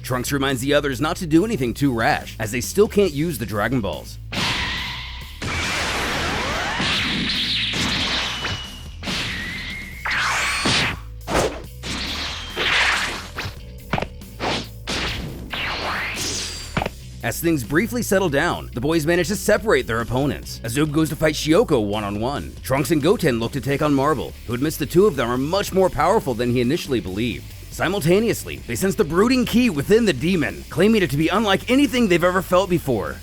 Trunks reminds the others not to do anything too rash, as they still can't use the Dragon Balls. As things briefly settle down, the boys manage to separate their opponents. As Oob goes to fight Shioko one-on-one, Trunks and Goten look to take on Marble, who admits the two of them are much more powerful than he initially believed. Simultaneously, they sense the brooding ki within the demon, claiming it to be unlike anything they've ever felt before.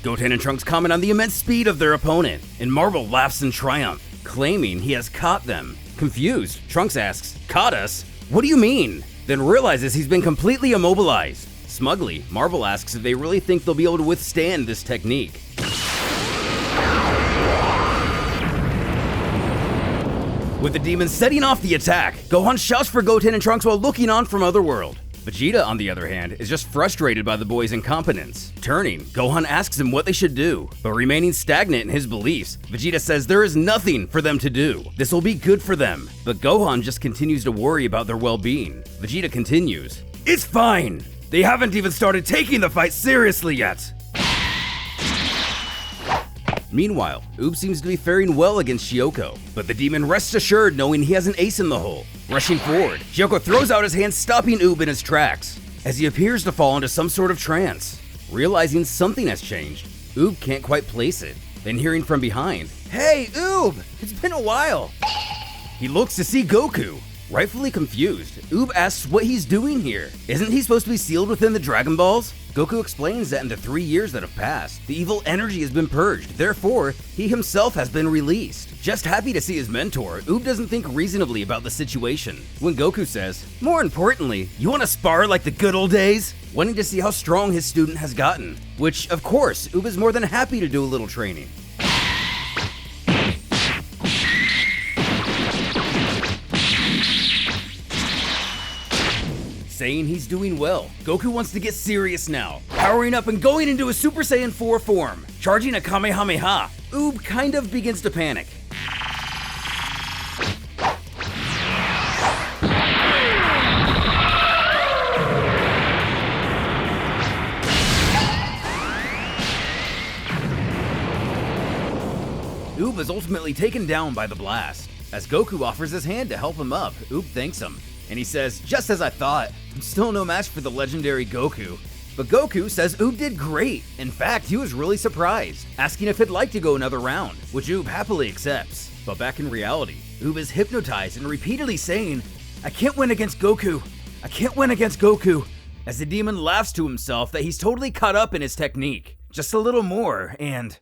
Goten and Trunks comment on the immense speed of their opponent, and Marble laughs in triumph, claiming he has caught them. Confused, Trunks asks, "Caught us? What do you mean?" Then realizes he's been completely immobilized. Smugly, Marble asks if they really think they'll be able to withstand this technique. With the demon setting off the attack, Gohan shouts for Goten and Trunks while looking on from Otherworld. Vegeta, on the other hand, is just frustrated by the boys' incompetence. Turning, Gohan asks him what they should do, but remaining stagnant in his beliefs, Vegeta says there is nothing for them to do. This will be good for them, but Gohan just continues to worry about their well-being. Vegeta continues, "It's fine! They haven't even started taking the fight seriously yet!" Meanwhile, Oob seems to be faring well against Shioko, but the demon rests assured knowing he has an ace in the hole. Rushing forward, Shioko throws out his hand, stopping Oob in his tracks, as he appears to fall into some sort of trance. Realizing something has changed, Oob can't quite place it. Then hearing from behind, "Hey, Oob! It's been a while!" He looks to see Goku. Rightfully confused, Oob asks what he's doing here. Isn't he supposed to be sealed within the Dragon Balls? Goku explains that in the 3 years that have passed, the evil energy has been purged, therefore, he himself has been released. Just happy to see his mentor, Oob doesn't think reasonably about the situation. When Goku says, "More importantly, you want to spar like the good old days?" Wanting to see how strong his student has gotten. Which, of course, Oob is more than happy to do a little training. Saying he's doing well, Goku wants to get serious now, powering up and going into a Super Saiyan 4 form. Charging a Kamehameha, Oob kind of begins to panic. Oob is ultimately taken down by the blast. As Goku offers his hand to help him up, Oob thanks him. And he says, "Just as I thought, I'm still no match for the legendary Goku." But Goku says Oob did great. In fact, he was really surprised, asking if he'd like to go another round, which Oob happily accepts. But back in reality, Oob is hypnotized and repeatedly saying, "I can't win against Goku. I can't win against Goku." As the demon laughs to himself that he's totally caught up in his technique. Just a little more, and...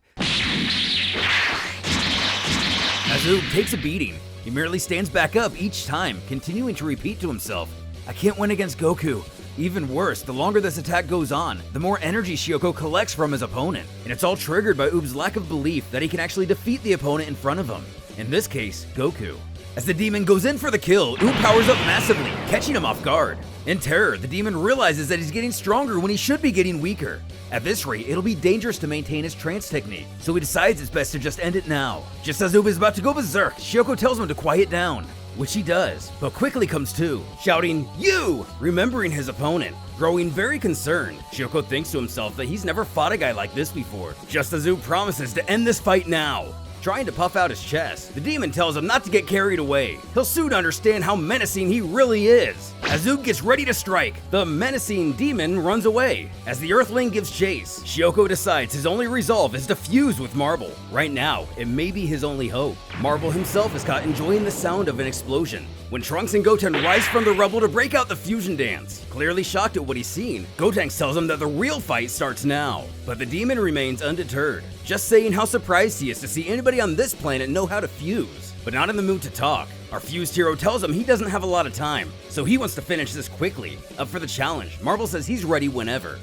As Oob takes a beating, he merely stands back up each time, continuing to repeat to himself, "I can't win against Goku." Even worse, the longer this attack goes on, the more energy Shioko collects from his opponent, and it's all triggered by Oob's lack of belief that he can actually defeat the opponent in front of him. In this case, Goku. As the demon goes in for the kill, Oob powers up massively, catching him off guard. In terror, the demon realizes that he's getting stronger when he should be getting weaker. At this rate, it'll be dangerous to maintain his trance technique, so he decides it's best to just end it now. Just as Oob is about to go berserk, Shioko tells him to quiet down, which he does, but quickly comes to, shouting, "You!" remembering his opponent. Growing very concerned, Shioko thinks to himself that he's never fought a guy like this before, just as Oob promises to end this fight now. Trying to puff out his chest, the demon tells him not to get carried away. He'll soon understand how menacing he really is. As Oob gets ready to strike, the menacing demon runs away. As the Earthling gives chase, Shioko decides his only resolve is to fuse with Marble. Right now, it may be his only hope. Marble himself is caught enjoying the sound of an explosion, when Trunks and Goten rise from the rubble to break out the fusion dance. Clearly shocked at what he's seen, Gotenks tells him that the real fight starts now. But the demon remains undeterred, just saying how surprised he is to see anybody on this planet know how to fuse, but not in the mood to talk. Our fused hero tells him he doesn't have a lot of time, so he wants to finish this quickly. Up for the challenge, Marble says he's ready whenever.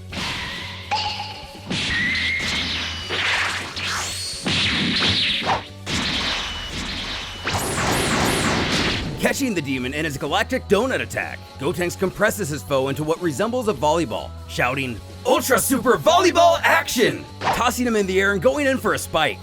catching the demon in his galactic donut attack. Gotenks compresses his foe into what resembles a volleyball, shouting, "Ultra Super Volleyball Action!" tossing him in the air and going in for a spike.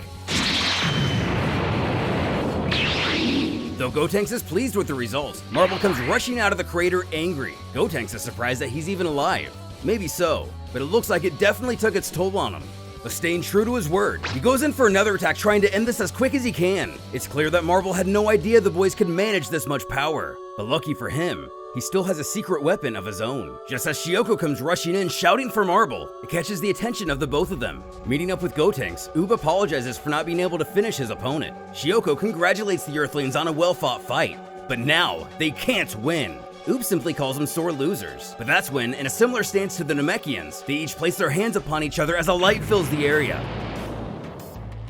Though Gotenks is pleased with the results, Marble comes rushing out of the crater angry. Gotenks is surprised that he's even alive. Maybe so, but it looks like it definitely took its toll on him. But staying true to his word, he goes in for another attack trying to end this as quick as he can. It's clear that Marble had no idea the boys could manage this much power. But lucky for him, he still has a secret weapon of his own. Just as Shioko comes rushing in shouting for Marble, it catches the attention of the both of them. Meeting up with Gotenks, Oob apologizes for not being able to finish his opponent. Shioko congratulates the Earthlings on a well-fought fight. But now, they can't win. Oob simply calls them sore losers. But that's when, in a similar stance to the Namekians, they each place their hands upon each other as a light fills the area.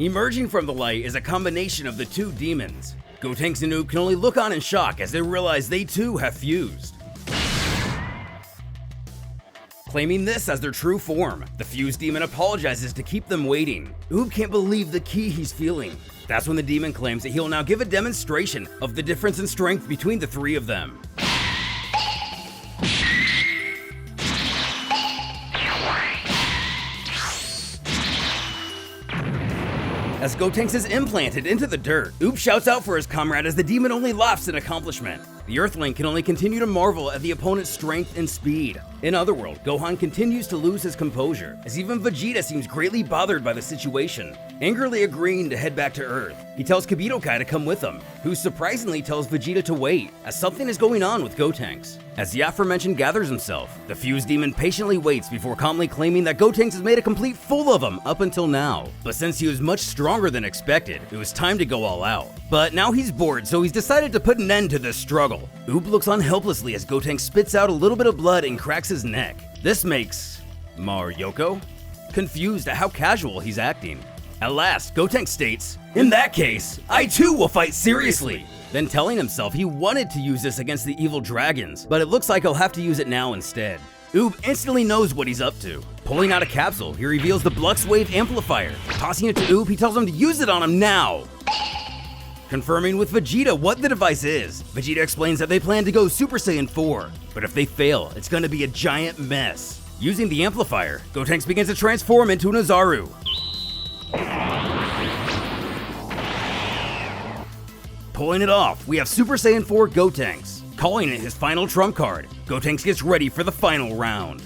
Emerging from the light is a combination of the two demons. Gotenks and Oob can only look on in shock as they realize they too have fused. Claiming this as their true form, the fused demon apologizes to keep them waiting. Oob can't believe the ki he's feeling. That's when the demon claims that he'll now give a demonstration of the difference in strength between the three of them. As Gotenks is implanted into the dirt, Oob shouts out for his comrade as the demon only laughs in accomplishment. The Earthling can only continue to marvel at the opponent's strength and speed. In Otherworld, Gohan continues to lose his composure, as even Vegeta seems greatly bothered by the situation. Angrily agreeing to head back to Earth, he tells Kibito-kai to come with him, who surprisingly tells Vegeta to wait, as something is going on with Gotenks. As the aforementioned gathers himself, the fused demon patiently waits before calmly claiming that Gotenks has made a complete fool of him up until now. But since he was much stronger than expected, it was time to go all out. But now he's bored, so he's decided to put an end to this struggle. Oob looks on helplessly as Gotenks spits out a little bit of blood and cracks his neck. This makes Yoko confused at how casual he's acting. At last, Gotenks states, "In that case, I too will fight seriously." Then telling himself he wanted to use this against the evil dragons, but it looks like he'll have to use it now instead. Oob instantly knows what he's up to. Pulling out a capsule, he reveals the Blux Wave Amplifier. Tossing it to Oob, he tells him to use it on him now. Confirming with Vegeta what the device is, Vegeta explains that they plan to go Super Saiyan 4, but if they fail, it's gonna be a giant mess. Using the amplifier, Gotenks begins to transform into an Azaru. Pulling it off, we have Super Saiyan 4 Gotenks. Calling it his final trump card, Gotenks gets ready for the final round.